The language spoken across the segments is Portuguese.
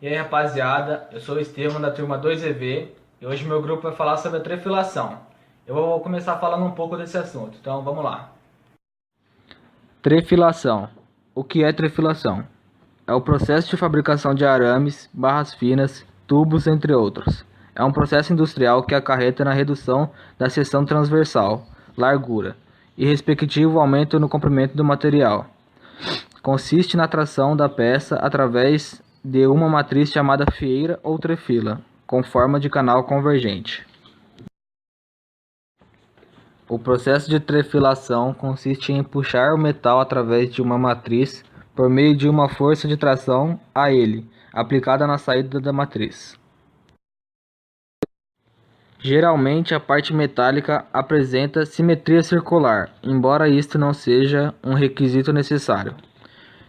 E aí, rapaziada, eu sou o Estevam da turma 2EV e hoje meu grupo vai falar sobre a trefilação. Eu vou começar falando um pouco desse assunto, então vamos lá. Trefilação. O que é trefilação? É o processo de fabricação de arames, barras finas, tubos, entre outros. É um processo industrial que acarreta na redução da seção transversal, largura, e respectivo aumento no comprimento do material. Consiste na tração da peça através de uma matriz chamada fieira ou trefila, com forma de canal convergente. O processo de trefilação consiste em puxar o metal através de uma matriz por meio de uma força de tração a ele, aplicada na saída da matriz. Geralmente a parte metálica apresenta simetria circular, embora isto não seja um requisito necessário.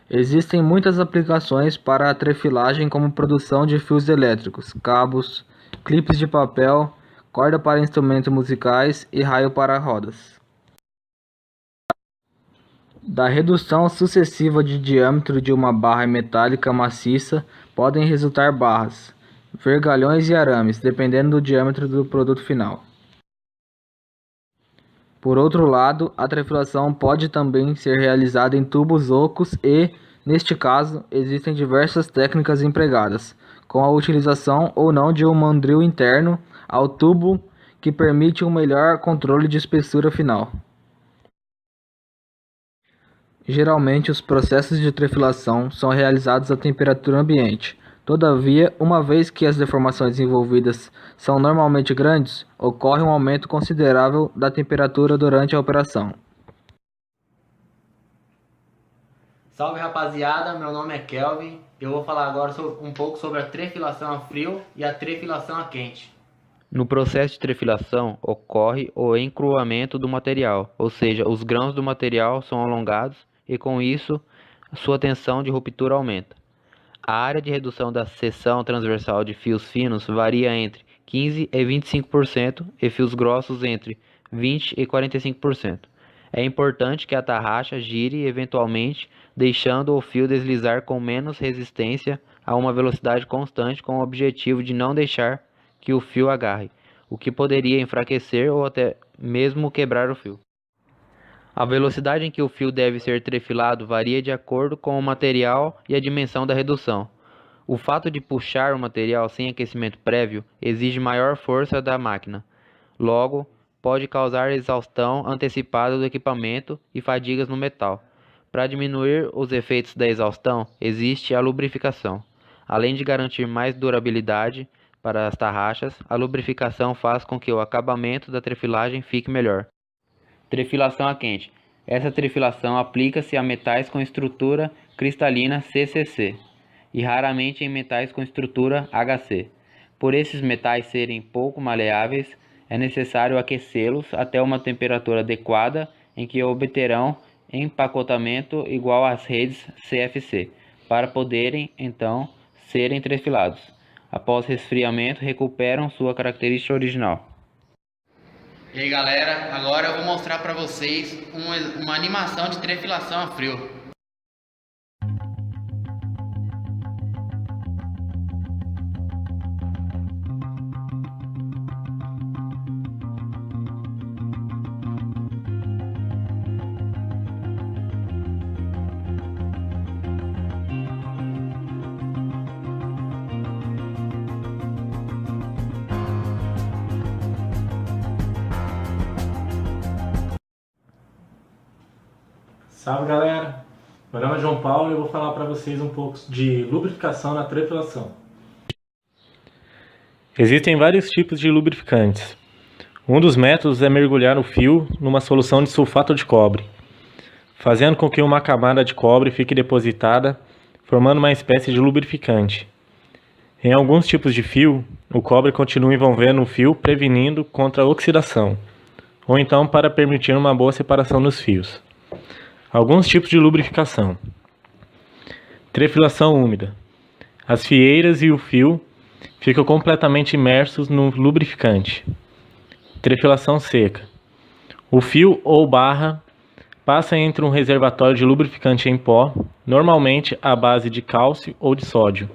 Existem muitas aplicações para a trefilagem, como produção de fios elétricos, cabos, clipes de papel, corda para instrumentos musicais e raio para rodas. Da redução sucessiva de diâmetro de uma barra metálica maciça podem resultar barras, vergalhões e arames, dependendo do diâmetro do produto final. Por outro lado, a trefilação pode também ser realizada em tubos ocos e, neste caso, existem diversas técnicas empregadas, com a utilização ou não de um mandril interno ao tubo que permite um melhor controle de espessura final. Geralmente, os processos de trefilação são realizados a temperatura ambiente. Todavia, uma vez que as deformações envolvidas são normalmente grandes, ocorre um aumento considerável da temperatura durante a operação. Salve rapaziada, meu nome é Kelvin. Eu vou falar agora um pouco sobre a trefilação a frio e a trefilação a quente. No processo de trefilação ocorre o encruamento do material, ou seja, os grãos do material são alongados e com isso sua tensão de ruptura aumenta. A área de redução da seção transversal de fios finos varia entre 15 e 25% e fios grossos entre 20 e 45%. É importante que a tarraxa gire eventualmente, deixando o fio deslizar com menos resistência a uma velocidade constante, com o objetivo de não deixar que o fio agarre, o que poderia enfraquecer ou até mesmo quebrar o fio. A velocidade em que o fio deve ser trefilado varia de acordo com o material e a dimensão da redução. O fato de puxar o material sem aquecimento prévio exige maior força da máquina. Logo, pode causar exaustão antecipada do equipamento e fadigas no metal. Para diminuir os efeitos da exaustão, existe a lubrificação. Além de garantir mais durabilidade para as tarraxas, a lubrificação faz com que o acabamento da trefilagem fique melhor. Trefilação a quente. Essa trefilação aplica-se a metais com estrutura cristalina CCC e raramente em metais com estrutura HC. Por esses metais serem pouco maleáveis, é necessário aquecê-los até uma temperatura adequada em que obterão empacotamento igual às redes CFC, para poderem então serem trefilados. Após resfriamento, recuperam sua característica original. E aí galera, agora eu vou mostrar para vocês uma animação de trefilação a frio. Salve galera, meu nome é João Paulo e eu vou falar para vocês um pouco de lubrificação na trefilação. Existem vários tipos de lubrificantes. Um dos métodos é mergulhar o fio numa solução de sulfato de cobre, fazendo com que uma camada de cobre fique depositada, formando uma espécie de lubrificante. Em alguns tipos de fio, o cobre continua envolvendo o fio, prevenindo contra a oxidação, ou então para permitir uma boa separação dos fios. Alguns tipos de lubrificação. Trefilação úmida. As fieiras e o fio ficam completamente imersos no lubrificante. Trefilação seca. O fio ou barra passa entre um reservatório de lubrificante em pó, normalmente à base de cálcio ou de sódio,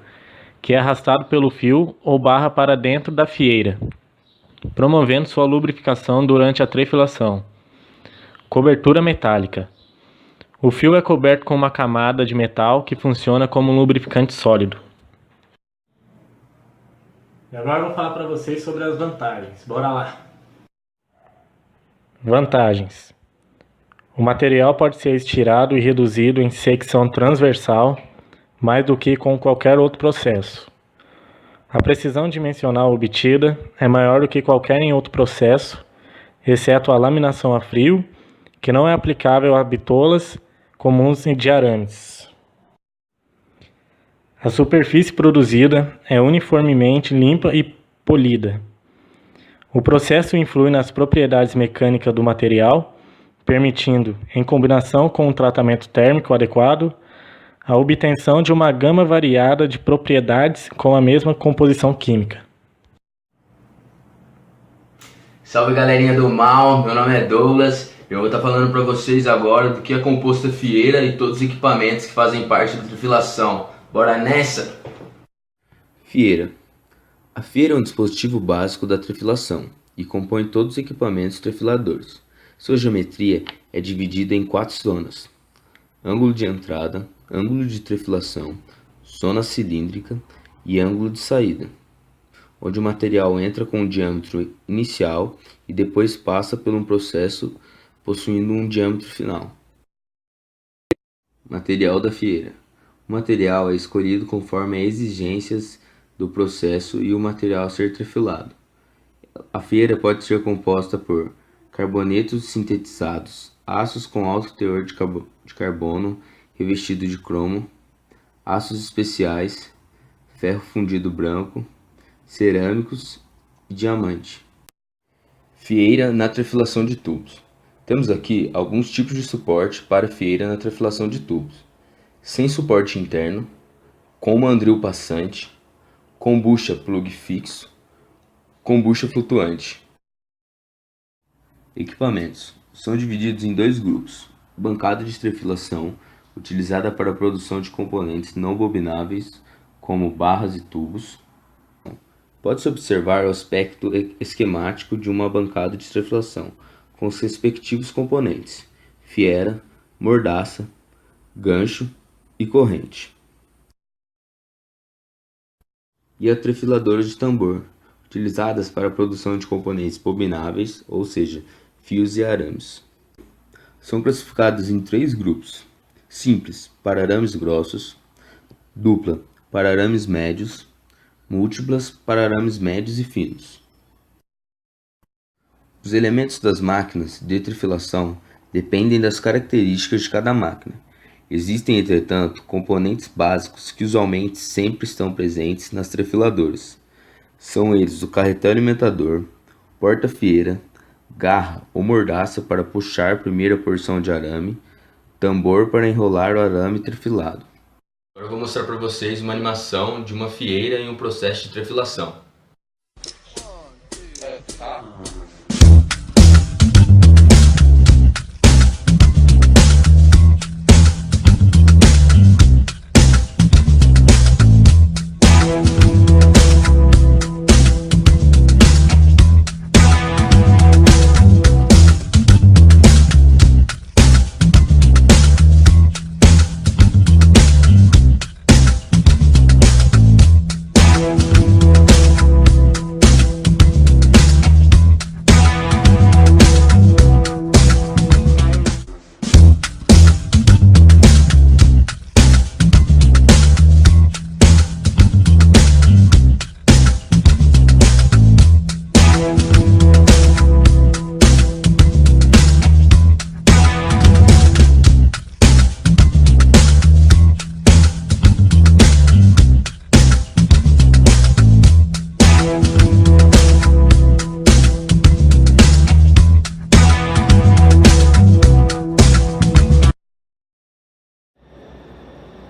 que é arrastado pelo fio ou barra para dentro da fieira, promovendo sua lubrificação durante a trefilação. Cobertura metálica. O fio é coberto com uma camada de metal que funciona como um lubrificante sólido. E agora eu vou falar para vocês sobre as vantagens. Bora lá! Vantagens. O material pode ser estirado e reduzido em secção transversal mais do que com qualquer outro processo. A precisão dimensional obtida é maior do que qualquer em outro processo, exceto a laminação a frio, que não é aplicável a bitolas comuns de arames. A superfície produzida é uniformemente limpa e polida. O processo influi nas propriedades mecânicas do material, permitindo, em combinação com um tratamento térmico adequado, a obtenção de uma gama variada de propriedades com a mesma composição química. Salve galerinha do mal, meu nome é Douglas. Eu vou estar falando para vocês agora do que é composto a fieira e todos os equipamentos que fazem parte da trefilação. Bora nessa? Fieira. A fieira é um dispositivo básico da trefilação e compõe todos os equipamentos trefiladores. Sua geometria é dividida em 4 zonas: ângulo de entrada, ângulo de trefilação, zona cilíndrica e ângulo de saída, onde o material entra com um diâmetro inicial e depois passa por um processo possuindo um diâmetro final. Material da fieira. O material é escolhido conforme as exigências do processo e o material a ser trefilado. A fieira pode ser composta por carbonetos sintetizados, aços com alto teor de carbono revestido de cromo, aços especiais, ferro fundido branco, cerâmicos e diamante. Fieira na trefilação de tubos. Temos aqui alguns tipos de suporte para fieira na trefilação de tubos: sem suporte interno, com mandril passante, com bucha plug fixo, com bucha flutuante. Equipamentos. São divididos em 2 grupos: bancada de trefilação, utilizada para a produção de componentes não bobináveis, como barras e tubos. Pode-se observar o aspecto esquemático de uma bancada de trefilação, com os respectivos componentes: fiera, mordaça, gancho e corrente. E a trefiladora de tambor, utilizadas para a produção de componentes bobináveis, ou seja, fios e arames. São classificados em 3 grupos: simples, para arames grossos; dupla, para arames médios; múltiplas, para arames médios e finos. Os elementos das máquinas de trefilação dependem das características de cada máquina. Existem, entretanto, componentes básicos que usualmente sempre estão presentes nas trefiladoras. São eles o carretão alimentador, porta-fieira, garra ou mordaça para puxar a primeira porção de arame, tambor para enrolar o arame trefilado. Agora eu vou mostrar para vocês uma animação de uma fieira em um processo de trefilação.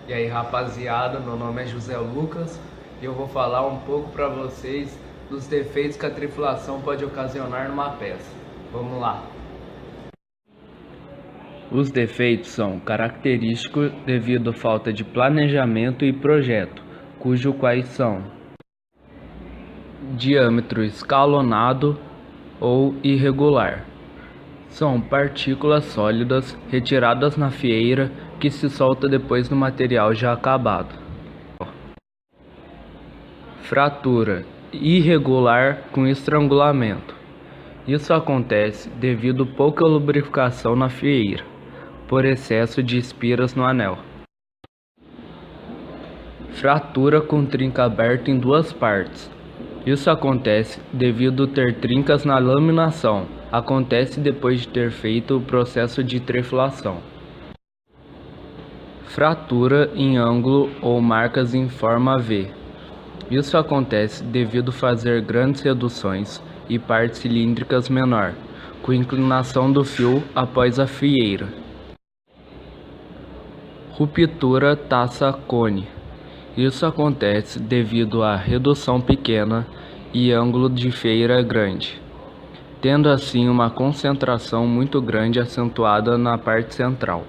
E aí rapaziada, meu nome é José Lucas e eu vou falar um pouco para vocês dos defeitos que a triflação pode ocasionar numa peça. Vamos lá! Os defeitos são característicos devido à falta de planejamento e projeto, cujo quais são diâmetro escalonado ou irregular. São partículas sólidas retiradas na fieira que se solta depois do material já acabado. Fratura irregular com estrangulamento. Isso acontece devido a pouca lubrificação na fieira, por excesso de espiras no anel. Fratura com trinca aberta em duas partes. Isso acontece devido a ter trincas na laminação. Acontece depois de ter feito o processo de trefilação. Fratura em ângulo ou marcas em forma V. Isso acontece devido a fazer grandes reduções e partes cilíndricas menor, com inclinação do fio após a fieira. Ruptura taça-cone. Isso acontece devido à redução pequena e ângulo de fieira grande, tendo assim uma concentração muito grande acentuada na parte central.